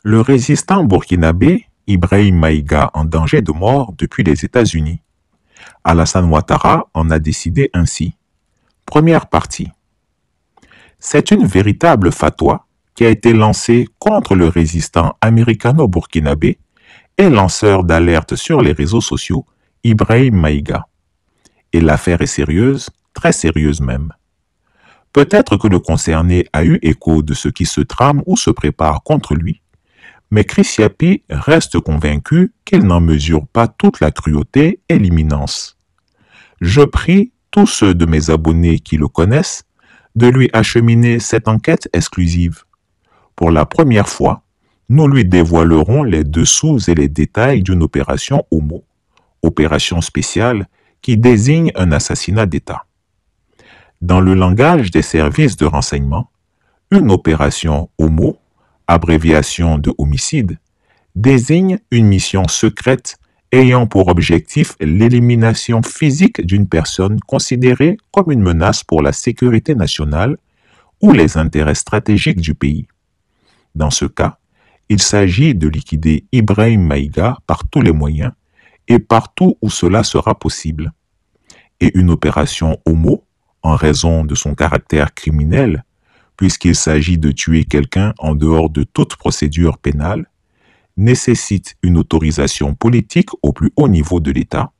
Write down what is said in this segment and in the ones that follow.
Le résistant burkinabé Ibrahim Maïga en danger de mort depuis les États-Unis. Alassane Ouattara en a décidé ainsi. Première partie. C'est une véritable fatwa qui a été lancée contre le résistant américano-burkinabé et lanceur d'alerte sur les réseaux sociaux, Ibrahim Maïga. Et l'affaire est sérieuse, très sérieuse même. Peut-être que le concerné a eu écho de ce qui se trame ou se prépare contre lui, mais Chris Yapi reste convaincu qu'il n'en mesure pas toute la cruauté et l'imminence. Je prie tous ceux de mes abonnés qui le connaissent de lui acheminer cette enquête exclusive. Pour la première fois, nous lui dévoilerons les dessous et les détails d'une opération Homo, opération spéciale qui désigne un assassinat d'État. Dans le langage des services de renseignement, une opération Homo, abréviation de homicide, désigne une mission secrète ayant pour objectif l'élimination physique d'une personne considérée comme une menace pour la sécurité nationale ou les intérêts stratégiques du pays. Dans ce cas, il s'agit de liquider Ibrahim Maïga par tous les moyens et partout où cela sera possible. Et une opération Homo, en raison de son caractère criminel, puisqu'il s'agit de tuer quelqu'un en dehors de toute procédure pénale, nécessite une autorisation politique au plus haut niveau de l'État,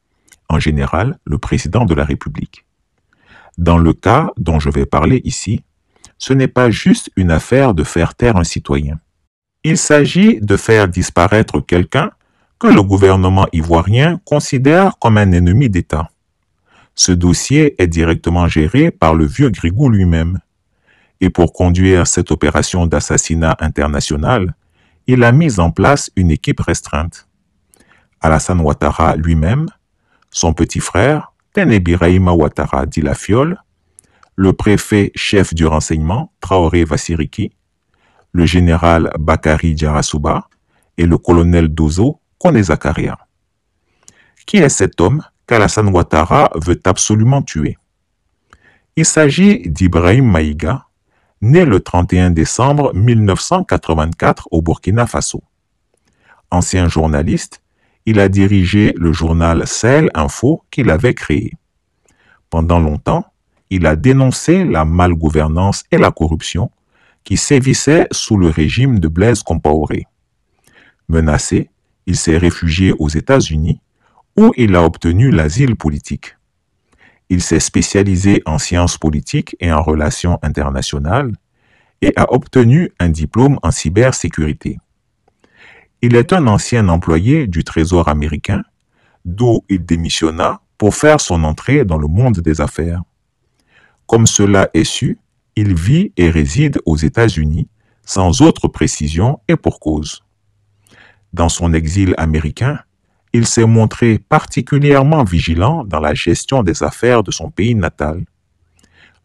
en général le président de la République. Dans le cas dont je vais parler ici, ce n'est pas juste une affaire de faire taire un citoyen. Il s'agit de faire disparaître quelqu'un que le gouvernement ivoirien considère comme un ennemi d'État. Ce dossier est directement géré par le vieux Grigou lui-même. Et pour conduire cette opération d'assassinat international, il a mis en place une équipe restreinte. Alassane Ouattara lui-même, son petit frère, Tené Birahima Ouattara dit la Fiole, le préfet chef du renseignement, Traoré Vassiriki, le général Bakari Diarasouba et le colonel Dozo Kone Zakaria. Qui est cet homme qu'Alassane Ouattara veut absolument tuer? Il s'agit d'Ibrahim Maïga, né le 31 décembre 1984 au Burkina Faso. Ancien journaliste, il a dirigé le journal Sahel Info qu'il avait créé. Pendant longtemps, il a dénoncé la malgouvernance et la corruption qui sévissaient sous le régime de Blaise Compaoré. Menacé, il s'est réfugié aux États-Unis où il a obtenu l'asile politique. Il s'est spécialisé en sciences politiques et en relations internationales et a obtenu un diplôme en cybersécurité. Il est un ancien employé du Trésor américain, d'où il démissionna pour faire son entrée dans le monde des affaires. Comme cela est su, il vit et réside aux États-Unis sans autre précision et pour cause. Dans son exil américain, il s'est montré particulièrement vigilant dans la gestion des affaires de son pays natal.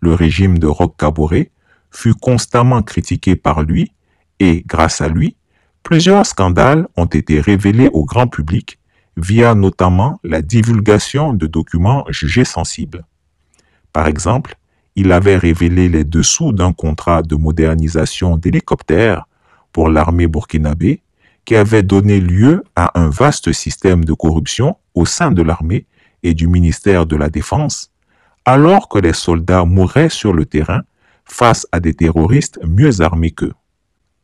Le régime de Roch Kaboré fut constamment critiqué par lui et, grâce à lui, plusieurs scandales ont été révélés au grand public via notamment la divulgation de documents jugés sensibles. Par exemple, il avait révélé les dessous d'un contrat de modernisation d'hélicoptères pour l'armée burkinabé qui avait donné lieu à un vaste système de corruption au sein de l'armée et du ministère de la Défense, alors que les soldats mouraient sur le terrain face à des terroristes mieux armés qu'eux.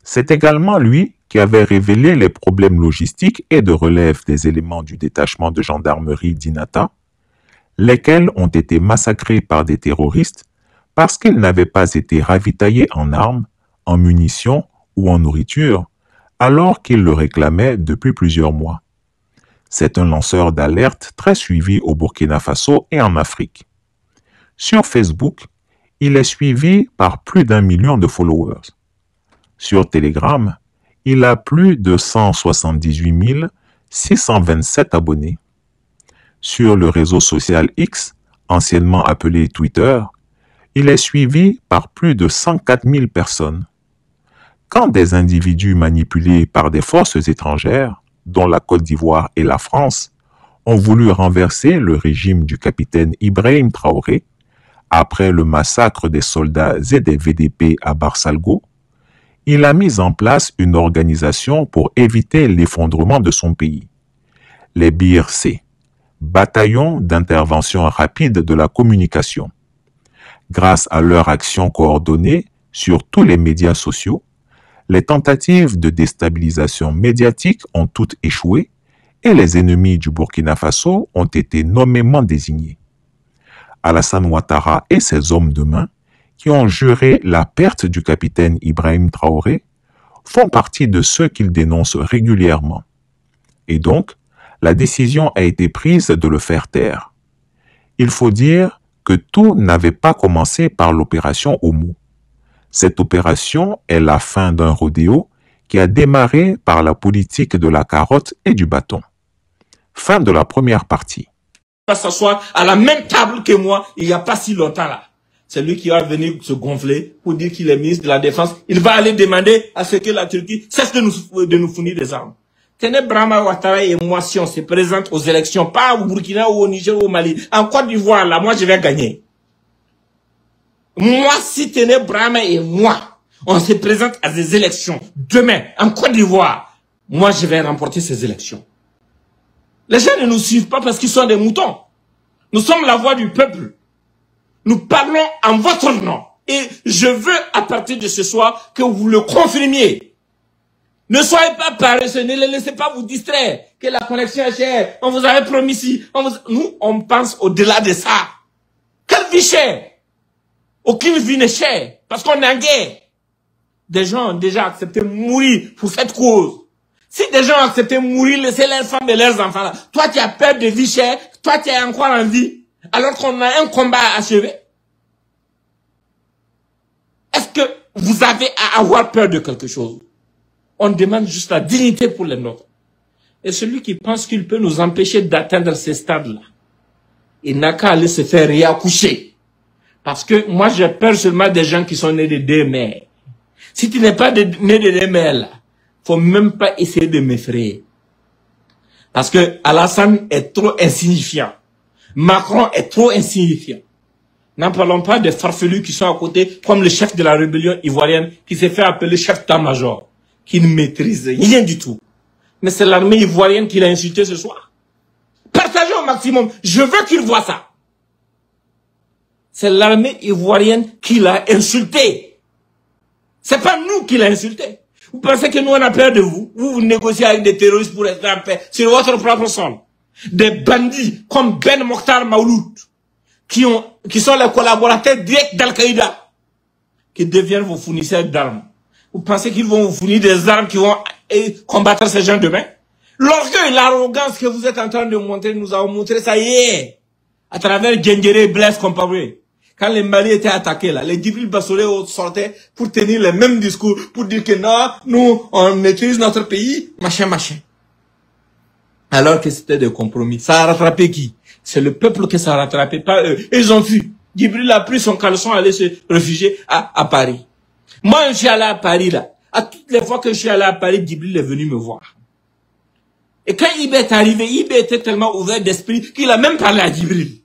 C'est également lui qui avait révélé les problèmes logistiques et de relève des éléments du détachement de gendarmerie d'Inata, lesquels ont été massacrés par des terroristes parce qu'ils n'avaient pas été ravitaillés en armes, en munitions ou en nourriture, alors qu'ils le réclamaient depuis plusieurs mois. C'est un lanceur d'alerte très suivi au Burkina Faso et en Afrique. Sur Facebook, il est suivi par plus d'1 million de followers. Sur Telegram, il a plus de 178 627 abonnés. Sur le réseau social X, anciennement appelé Twitter, il est suivi par plus de 104 000 personnes. Quand des individus manipulés par des forces étrangères, dont la Côte d'Ivoire et la France, ont voulu renverser le régime du capitaine Ibrahim Traoré, après le massacre des soldats et des VDP à Barsalgo, il a mis en place une organisation pour éviter l'effondrement de son pays. Les BIRC, Bataillons d'intervention rapide de la communication. Grâce à leur action coordonnée sur tous les médias sociaux, les tentatives de déstabilisation médiatique ont toutes échoué et les ennemis du Burkina Faso ont été nommément désignés. Alassane Ouattara et ses hommes de main, qui ont juré la perte du capitaine Ibrahim Traoré, font partie de ceux qu'il dénonce régulièrement. Et donc, la décision a été prise de le faire taire. Il faut dire que tout n'avait pas commencé par l'opération Oumou. Cette opération est la fin d'un rodéo qui a démarré par la politique de la carotte et du bâton. Fin de la première partie. Il va s'asseoir à la même table que moi il n'y a pas si longtemps là. C'est lui qui va venir se gonfler pour dire qu'il est ministre de la Défense. Il va aller demander à ce que la Turquie cesse de nous fournir des armes. Tenez Brahma Ouattara et moi, si on se présente aux élections, pas au Burkina ou au Niger ou au Mali, en Côte d'Ivoire, là, moi je vais gagner. Moi, si Tenez Brahma et moi, on se présente à des élections demain en Côte d'Ivoire, moi je vais remporter ces élections. Les gens ne nous suivent pas parce qu'ils sont des moutons. Nous sommes la voix du peuple. Nous parlons en votre nom. Et je veux, à partir de ce soir, que vous le confirmiez. Ne soyez pas paresseux, ne les laissez pas vous distraire. Que la connexion est chère, on vous avait promis si. Nous, on pense au-delà de ça. Quelle vie chère? Aucune vie n'est chère, parce qu'on est en guerre. Des gens ont déjà accepté de mourir pour cette cause. Si des gens ont accepté de mourir, laisser leurs femmes et leurs enfants là, toi tu as peur de vie chère, toi tu es encore en vie, alors qu'on a un combat à achever. Est-ce que vous avez à avoir peur de quelque chose? On demande juste la dignité pour les nôtres. Et celui qui pense qu'il peut nous empêcher d'atteindre ces stades-là, il n'a qu'à aller se faire réaccoucher. Parce que moi j'ai peur seulement des gens qui sont nés de deux mères. Si tu n'es pas né de deux mères là, faut même pas essayer de m'effrayer. Parce que Alassane est trop insignifiant. Macron est trop insignifiant. N'en parlons pas des farfelus qui sont à côté, comme le chef de la rébellion ivoirienne, qui s'est fait appeler chef d'état-major, qui ne maîtrise rien du tout. Mais c'est l'armée ivoirienne qui l'a insulté ce soir. Partagez au maximum. Je veux qu'il voit ça. C'est l'armée ivoirienne qui l'a insulté. C'est pas nous qui l'a insulté. Vous pensez que nous on a peur de vous? Vous négociez avec des terroristes pour rester en paix sur votre propre sol. Des bandits comme Ben Mokhtar Maouloud, qui sont les collaborateurs directs d'Al-Qaïda, qui deviennent vos fournisseurs d'armes. Vous pensez qu'ils vont vous fournir des armes qui vont combattre ces gens demain? L'orgueil, l'arrogance que vous êtes en train de montrer, nous avons montré ça hier, à travers Djendjere et Blaise Compaoré. Quand les Mali étaient attaqués là, les Djibril Bassolé sortaient pour tenir les mêmes discours, pour dire que non, nous, on maîtrise notre pays, machin. Alors que c'était des compromis. Ça a rattrapé qui? C'est le peuple que ça a rattrapé, pas eux. Ils ont fui. Djibril a pris son caleçon, allé se réfugier à Paris. Moi, je suis allé à Paris là. À toutes les fois que je suis allé à Paris, Djibril est venu me voir. Et quand Ibé est arrivé, Ibé était tellement ouvert d'esprit qu'il a même parlé à Djibril.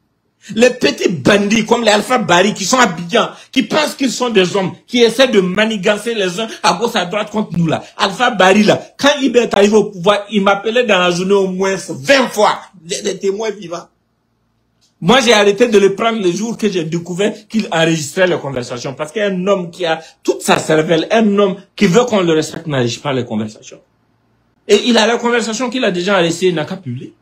Les petits bandits comme les Alpha Bari qui sont habillants, qui pensent qu'ils sont des hommes, qui essaient de manigancer les uns à gauche à droite contre nous là. Alpha Bari là, quand Ibé est arrivé au pouvoir, il m'appelait dans la journée au moins 20 fois, des témoins vivants. Moi j'ai arrêté de le prendre le jour que j'ai découvert qu'il enregistrait les conversations. Parce qu'un homme qui a toute sa cervelle, un homme qui veut qu'on le respecte n'enregistre pas les conversations. Et il a la conversation qu'il a déjà enregistrée, il n'a qu'à publier.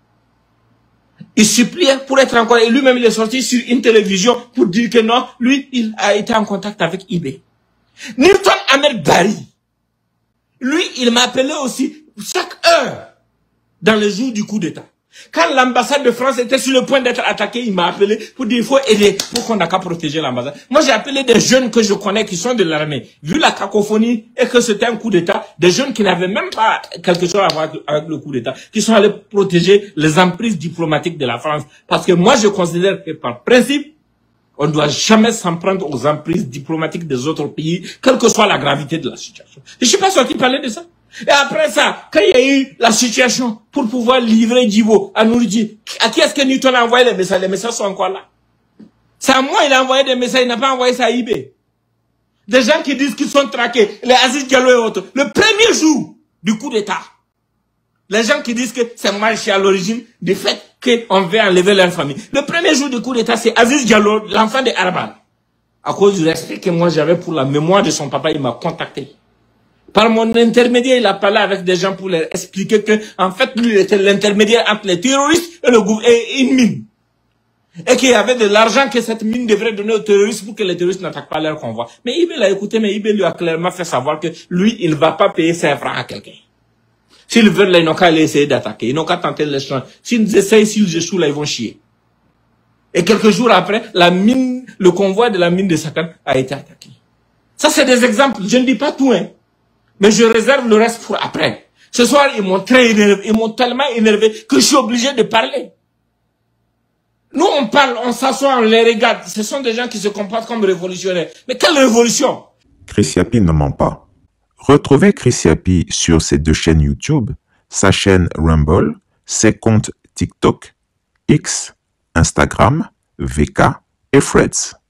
Il suppliait pour être encore, et lui-même il est sorti sur une télévision pour dire que non, lui, il a été en contact avec Ibé. Nilton Ahmed Bari, lui, il m'a appelé aussi chaque heure dans le jour du coup d'État. Quand l'ambassade de France était sur le point d'être attaquée, il m'a appelé pour dire il faut aider, pour qu'on n'a qu'à protéger l'ambassade. Moi, j'ai appelé des jeunes que je connais qui sont de l'armée. Vu la cacophonie et que c'était un coup d'État, des jeunes qui n'avaient même pas quelque chose à voir avec le coup d'État, qui sont allés protéger les emprises diplomatiques de la France. Parce que moi, je considère que par principe, on ne doit jamais s'en prendre aux emprises diplomatiques des autres pays, quelle que soit la gravité de la situation. Je ne suis pas sorti parler de ça. Et après ça, quand il y a eu la situation pour pouvoir livrer Djibo à Nourdi, à qui est-ce que Newton a envoyé les messages? Les messages sont encore là. C'est à moi il a envoyé des messages, il n'a pas envoyé ça à Ibé. Des gens qui disent qu'ils sont traqués, les Aziz Diallo et autres. Le premier jour du coup d'État, les gens qui disent que c'est Marchi à l'origine du fait qu'on veut enlever leur famille. Le premier jour du coup d'État, c'est Aziz Diallo, l'enfant de Arban. À cause du respect que moi j'avais pour la mémoire de son papa, il m'a contacté. Par mon intermédiaire, il a parlé avec des gens pour leur expliquer que, en fait, lui, il était l'intermédiaire entre les terroristes et le gouvernement, et une mine. Et qu'il y avait de l'argent que cette mine devrait donner aux terroristes pour que les terroristes n'attaquent pas leur convoi. Mais Ibé l'a écouté, mais Ibé lui a clairement fait savoir que lui, il ne va pas payer 5 francs à quelqu'un. S'ils veulent, là, ils n'ont qu'à aller essayer d'attaquer. Ils n'ont qu'à tenter de les changer. S'ils essayent, s'ils échouent, là, ils vont chier. Et quelques jours après, la mine, le convoi de la mine de Sakan a été attaqué. Ça, c'est des exemples. Je ne dis pas tout, hein. Mais je réserve le reste pour après. Ce soir, ils m'ont très énervé, ils m'ont tellement énervé que je suis obligé de parler. Nous, on parle, on s'assoit, on les regarde. Ce sont des gens qui se comportent comme révolutionnaires. Mais quelle révolution? Chris Yapi ne ment pas. Retrouvez Chris Yapi sur ses 2 chaînes YouTube, sa chaîne Rumble, ses comptes TikTok, X, Instagram, VK et Threads.